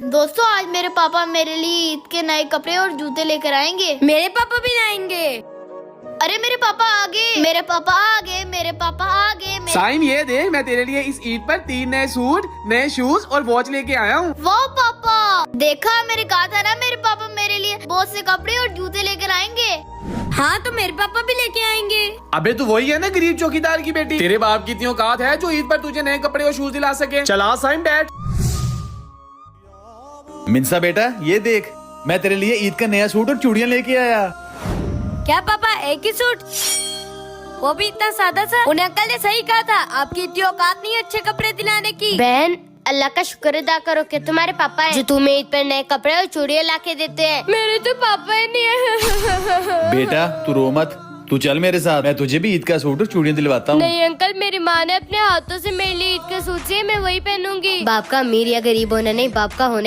दोस्तों आज मेरे पापा मेरे लिए ईद के नए कपड़े और जूते लेकर आएंगे। मेरे पापा भी लाएंगे। अरे मेरे पापा आ गए, मेरे पापा आ गए, मेरे पापा आ गए। साइम ये देख, मैं तेरे लिए इस ईद पर 3 नए सूट, नए शूज और वॉच लेके आया हूँ। वो पापा देखा, मैंने कहा था ना मेरे पापा मेरे लिए बहुत से कपड़े और जूते लेकर आएंगे। हाँ तो मेरे पापा भी लेके आएंगे। अबे तू वही है ना गरीब चौकीदार की बेटी। तेरे बाप की इतनी औकात है जो ईद पर तुझे नए कपड़े और शूज दिला सके। चला साइम बैठ। मिंसा बेटा ये देख, मैं तेरे लिए ईद का नया सूट और चूड़ियां लेके आया। क्या पापा एक ही सूट, वो भी इतना सादा सा? उन्हें अंकल ने सही कहा था, आपकी इतनी औकात नहीं अच्छे कपड़े दिलाने की। बहन अल्लाह का शुक्र अदा करो कि तुम्हारे पापा हैं जो तुम्हें ईद पर नए कपड़े और चूड़ियां ला के देते हैं। मेरे तो पापा ही नहीं है। बेटा तू रो मत, तू चल मेरे साथ, मैं तुझे भी ईद का सूट और चूड़ियां दिलवाता हूँ। नहीं अंकल, मेरी माँ ने अपने हाथों से मेरे लिए ईद का सूट सिया, मैं वही पहनूंगी। बाप का अमीर या गरीब होना नहीं, बाप का होना